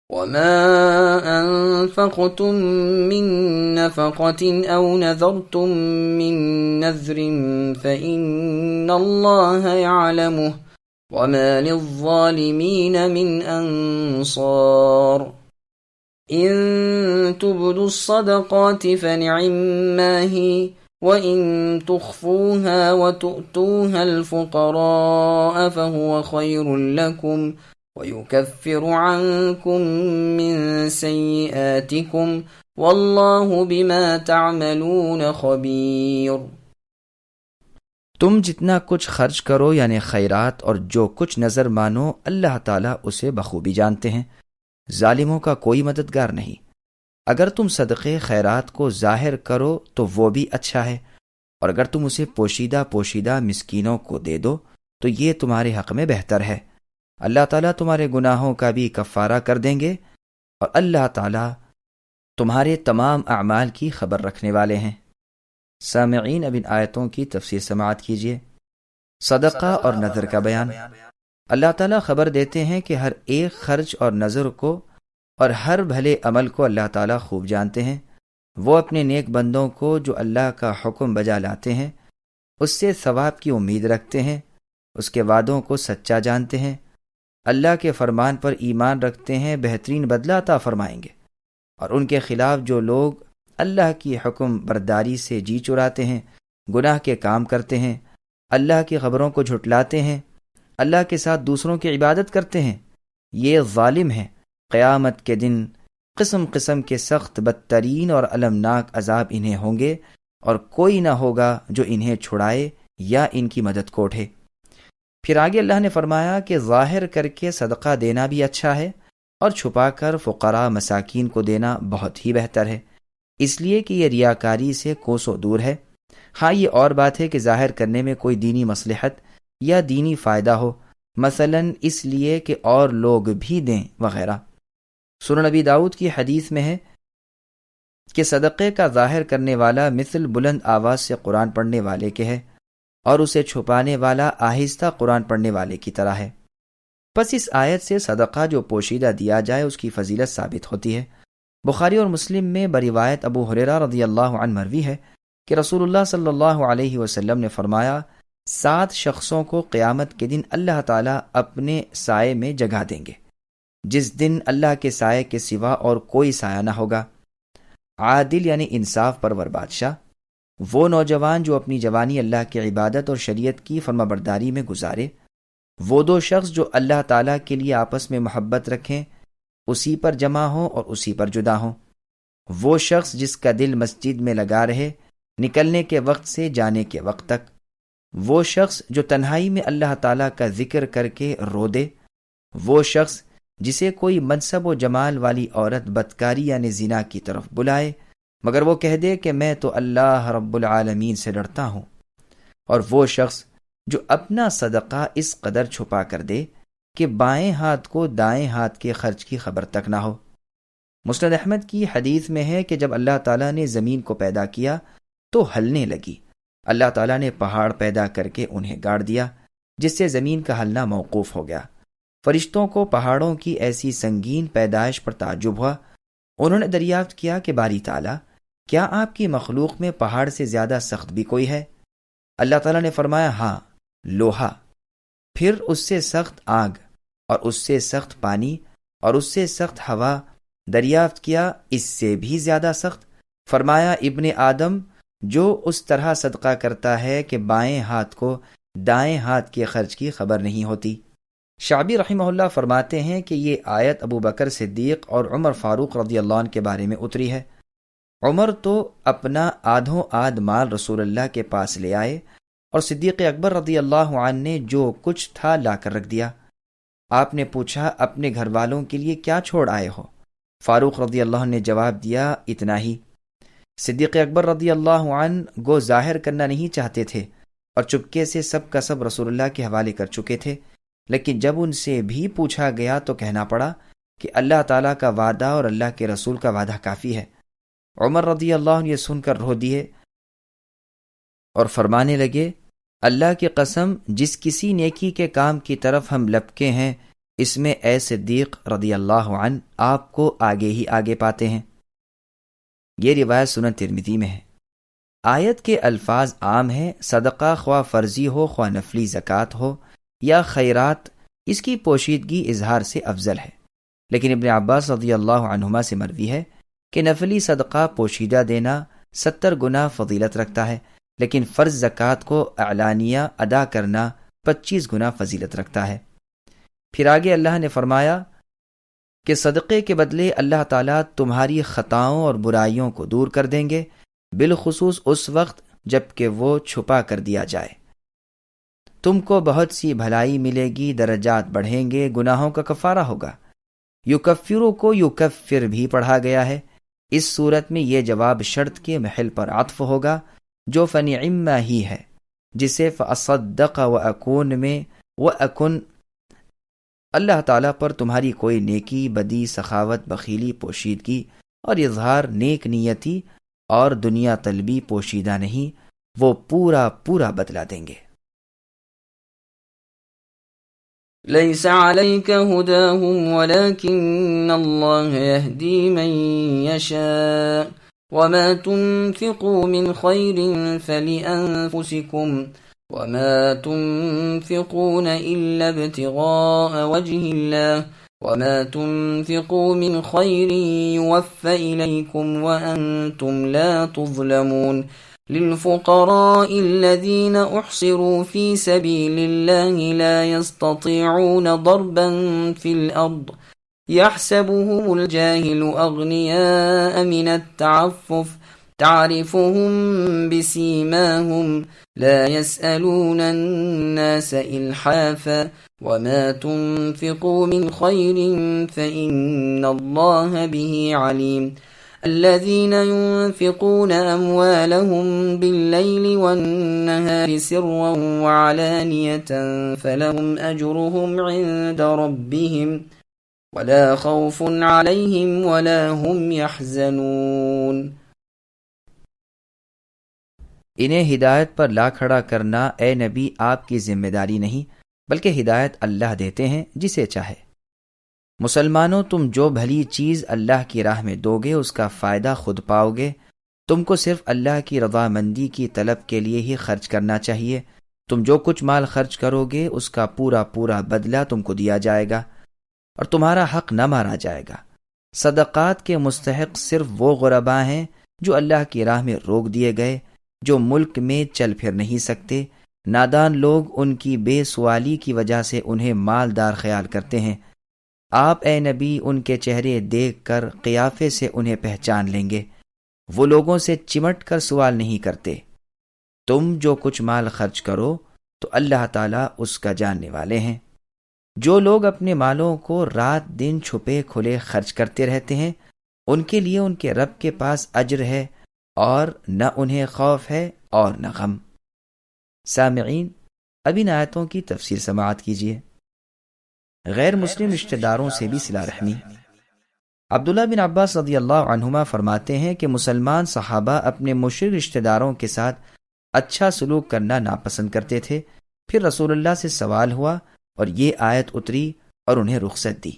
وما أنفقتم من نفقة أو نذرتم من نذر فإن الله يعلمه وما للظالمين من أنصار إن تبدوا الصدقات فنعما هي وإن تخفوها وتؤتوها الفقراء فهو خير لكم ويكفر عنكم من سيئاتكم والله بما تعملون خبير۔ تم جتنا کچھ خرچ کرو یعنی خیرات اور جو کچھ نظر مانو اللہ تعالیٰ اسے بخوبی جانتے ہیں، ظالموں کا کوئی مددگار نہیں۔ اگر تم صدقے خیرات کو ظاہر کرو تو وہ بھی اچھا ہے، اور اگر تم اسے پوشیدہ پوشیدہ مسکینوں کو دے دو تو یہ تمہارے حق میں بہتر ہے۔ اللہ تعالیٰ تمہارے گناہوں کا بھی کفارہ کر دیں گے، اور اللہ تعالیٰ تمہارے تمام اعمال کی خبر رکھنے والے ہیں۔ سامعین، اب ان آیتوں کی تفسیر سماعت کیجیے۔ صدقہ اور نذر کا بیان۔ اللہ تعالیٰ خبر دیتے ہیں کہ ہر ایک خرچ اور نذر کو اور ہر بھلے عمل کو اللہ تعالیٰ خوب جانتے ہیں۔ وہ اپنے نیک بندوں کو جو اللہ کا حکم بجا لاتے ہیں اس سے ثواب کی امید رکھتے ہیں، اس کے وعدوں کو سچا جانتے ہیں، اللہ کے فرمان پر ایمان رکھتے ہیں، بہترین بدلہ عطا فرمائیں گے۔ اور ان کے خلاف جو لوگ اللہ کی حکم برداری سے جی چراتے ہیں، گناہ کے کام کرتے ہیں، اللہ کی خبروں کو جھٹلاتے ہیں، اللہ کے ساتھ دوسروں کی عبادت کرتے ہیں، یہ ظالم ہیں۔ قیامت کے دن قسم قسم کے سخت بدترین اور المناک عذاب انہیں ہوں گے، اور کوئی نہ ہوگا جو انہیں چھڑائے یا ان کی مدد کو اٹھے۔ پھر آگے اللہ نے فرمایا کہ ظاہر کر کے صدقہ دینا بھی اچھا ہے، اور چھپا کر فقراء مساکین کو دینا بہت ہی بہتر ہے، اس لیے کہ یہ ریاکاری سے کوسوں دور ہے۔ ہاں، یہ اور بات ہے کہ ظاہر کرنے میں کوئی دینی مصلحت یا دینی فائدہ ہو، مثلا اس لیے کہ اور لوگ بھی دیں وغیرہ۔ سنن نبی داؤد کی حدیث میں ہے کہ صدقے کا ظاہر کرنے والا مثل بلند آواز سے قرآن پڑھنے والے کے ہے، اور اسے چھپانے والا آہستہ قرآن پڑھنے والے کی طرح ہے۔ پس اس آیت سے صدقہ جو پوشیدہ دیا جائے اس کی فضیلت ثابت ہوتی ہے۔ بخاری اور مسلم میں بروایت ابو ہریرہ رضی اللہ عنہ مروی ہے کہ رسول اللہ صلی اللہ علیہ وسلم نے فرمایا، 7 شخصوں کو قیامت کے دن اللہ تعالیٰ اپنے سائے میں جگہ دیں گے، جس دن اللہ کے سائے کے سوا اور کوئی سایہ نہ ہوگا۔ عادل یعنی انصاف پرور بادشاہ، وہ نوجوان جو اپنی جوانی اللہ کی عبادت اور شریعت کی فرمانبرداری میں گزارے، وہ 2 شخص جو اللہ تعالیٰ کے لیے آپس میں محبت رکھیں، اسی پر جمع ہوں اور اسی پر جدا ہوں، وہ شخص جس کا دل مسجد میں لگا رہے نکلنے کے وقت سے جانے کے وقت تک، وہ شخص جو تنہائی میں اللہ تعالیٰ کا ذکر کر کے رو دے، وہ شخص جسے کوئی منصب و جمال والی عورت بدکاری یعنی زنا کی طرف بلائے مگر وہ کہہ دے کہ میں تو اللہ رب العالمین سے ڈرتا ہوں، اور وہ شخص جو اپنا صدقہ اس قدر چھپا کر دے کہ بائیں ہاتھ کو دائیں ہاتھ کے خرچ کی خبر تک نہ ہو۔ مسند احمد کی حدیث میں ہے کہ جب اللہ تعالیٰ نے زمین کو پیدا کیا تو ہلنے لگی، اللہ تعالیٰ نے پہاڑ پیدا کر کے انہیں گاڑ دیا، جس سے زمین کا ہلنا موقوف ہو گیا۔ فرشتوں کو پہاڑوں کی ایسی سنگین پیدائش پر تعجب ہوا، انہوں نے دریافت کیا کہ باری تعالیٰ، کیا آپ کی مخلوق میں پہاڑ سے زیادہ سخت بھی کوئی ہے؟ اللہ تعالیٰ نے فرمایا، ہاں، لوہا، پھر اس سے سخت آگ، اور اس سے سخت پانی، اور اس سے سخت ہوا۔ دریافت کیا اس سے بھی زیادہ سخت؟ فرمایا، ابن آدم جو اس طرح صدقہ کرتا ہے کہ بائیں ہاتھ کو دائیں ہاتھ کے خرچ کی خبر نہیں ہوتی۔ شعبی رحمہ اللہ فرماتے ہیں کہ یہ آیت ابو بکر صدیق اور عمر فاروق رضی اللہ عنہ کے بارے میں اتری ہے۔ عمر تو اپنا آدھوں آدھ مال رسول اللہ کے پاس لے آئے، اور صدیق اکبر رضی اللہ عنہ نے جو کچھ تھا لا کر رکھ دیا۔ آپ نے پوچھا، اپنے گھر والوں کے لیے کیا چھوڑ آئے ہو؟ فاروق رضی اللہ عنہ نے جواب دیا، اتنا ہی۔ صدیق اکبر رضی اللہ عنہ گو ظاہر کرنا نہیں چاہتے تھے، اور چپکے سے سب کا سب رسول اللہ کے حوالے کر چکے تھے، لیکن جب ان سے بھی پوچھا گیا تو کہنا پڑا کہ اللہ تعالیٰ کا وعدہ اور اللہ کے رسول کا وعدہ کافی ہے۔ عمر رضی اللہ عنہ یہ سن کر رو دیے اور فرمانے لگے، اللہ کی قسم، جس کسی نیکی کے کام کی طرف ہم لپکے ہیں اس میں اے صدیق رضی اللہ عنہ آپ کو آگے ہی آگے پاتے ہیں۔ یہ روایت سنن ترمذی میں ہے۔ آیت کے الفاظ عام ہیں، صدقہ خواہ فرضی ہو خواہ نفلی زکوٰۃ ہو یا خیرات، اس کی پوشیدگی اظہار سے افضل ہے، لیکن ابن عباس رضی اللہ عنہما سے مروی ہے کہ نفلی صدقہ پوشیدہ دینا 70 گنا فضیلت رکھتا ہے، لیکن فرض زکوٰۃ کو اعلانیہ ادا کرنا 25 گنا فضیلت رکھتا ہے۔ پھر آگے اللہ نے فرمایا کہ صدقے کے بدلے اللہ تعالیٰ تمہاری خطاؤں اور برائیوں کو دور کر دیں گے، بالخصوص اس وقت جب کہ وہ چھپا کر دیا جائے۔ تم کو بہت سی بھلائی ملے گی، درجات بڑھیں گے، گناہوں کا کفارہ ہوگا۔ یکفرو کو یکفر بھی پڑھا گیا ہے، اس صورت میں یہ جواب شرط کے محل پر عطف ہوگا جو فنعم ہی ہے، جسے فاصدق واکون میں واکن اللہ تعالیٰ پر تمہاری کوئی نیکی، بدی، سخاوت، بخیلی، پوشیدگی اور اظہار نیک نیتی اور دنیا طلبی پوشیدہ نہیں، وہ پورا پورا بدلہ دیں گے۔ ليس عليك هداهم ولكن الله يهدي من يشاء وما تنفقوا من خير فلأنفسكم وما تنفقون إلا ابتغاء وجه الله وما تنفقوا من خير يوفى إليكم وأنتم لا تظلمون للفقراء الذين أحصروا في سبيل الله لا يستطيعون ضربا في الأرض يحسبهم الجاهل أغنياء من التعفف تعرفهم بسيماهم لا يسألون الناس إلحافا وما تنفقوا من خير فإن الله به عليم الذين ينفقون أموالهم بالليل والنهار سرا وعلانية فلهم أجرهم عند ربهم ولا خوف عليهم ولا هم يحزنون۔ انہیں ہدایت پر لا کھڑا کرنا اے نبی آپ کی ذمہ داری نہیں، بلکہ ہدایت اللہ دیتے ہیں جسے چاہے۔ مسلمانوں، تم جو بھلی چیز اللہ کی راہ میں دو گے اس کا فائدہ خود پاؤ گے۔ تم کو صرف اللہ کی رضامندی کی طلب کے لیے ہی خرچ کرنا چاہیے۔ تم جو کچھ مال خرچ کرو گے اس کا پورا پورا بدلہ تم کو دیا جائے گا اور تمہارا حق نہ مارا جائے گا۔ صدقات کے مستحق صرف وہ غرباء ہیں جو اللہ کی راہ میں روک دیے گئے، جو ملک میں چل پھر نہیں سکتے۔ نادان لوگ ان کی بے سوالی کی وجہ سے انہیں مالدار خیال کرتے ہیں۔ آپ اے نبی ان کے چہرے دیکھ کر قیافے سے انہیں پہچان لیں گے، وہ لوگوں سے چمٹ کر سوال نہیں کرتے۔ تم جو کچھ مال خرچ کرو تو اللہ تعالیٰ اس کا جاننے والے ہیں۔ جو لوگ اپنے مالوں کو رات دن چھپے کھلے خرچ کرتے رہتے ہیں، ان کے لیے ان کے رب کے پاس اجر ہے اور نہ انہیں خوف ہے اور نہ غم۔ سامعین، اب ان آیتوں کی تفسیر سماعت کیجیے۔ غیر مسلم رشتہ داروں سے بھی صلہ رحمی۔ عبداللہ بن عباس رضی اللہ عنہما فرماتے ہیں کہ مسلمان صحابہ اپنے مشرک رشتہ داروں کے ساتھ اچھا سلوک کرنا ناپسند کرتے تھے۔ پھر رسول اللہ سے سوال ہوا اور یہ آیت اتری اور انہیں رخصت دی۔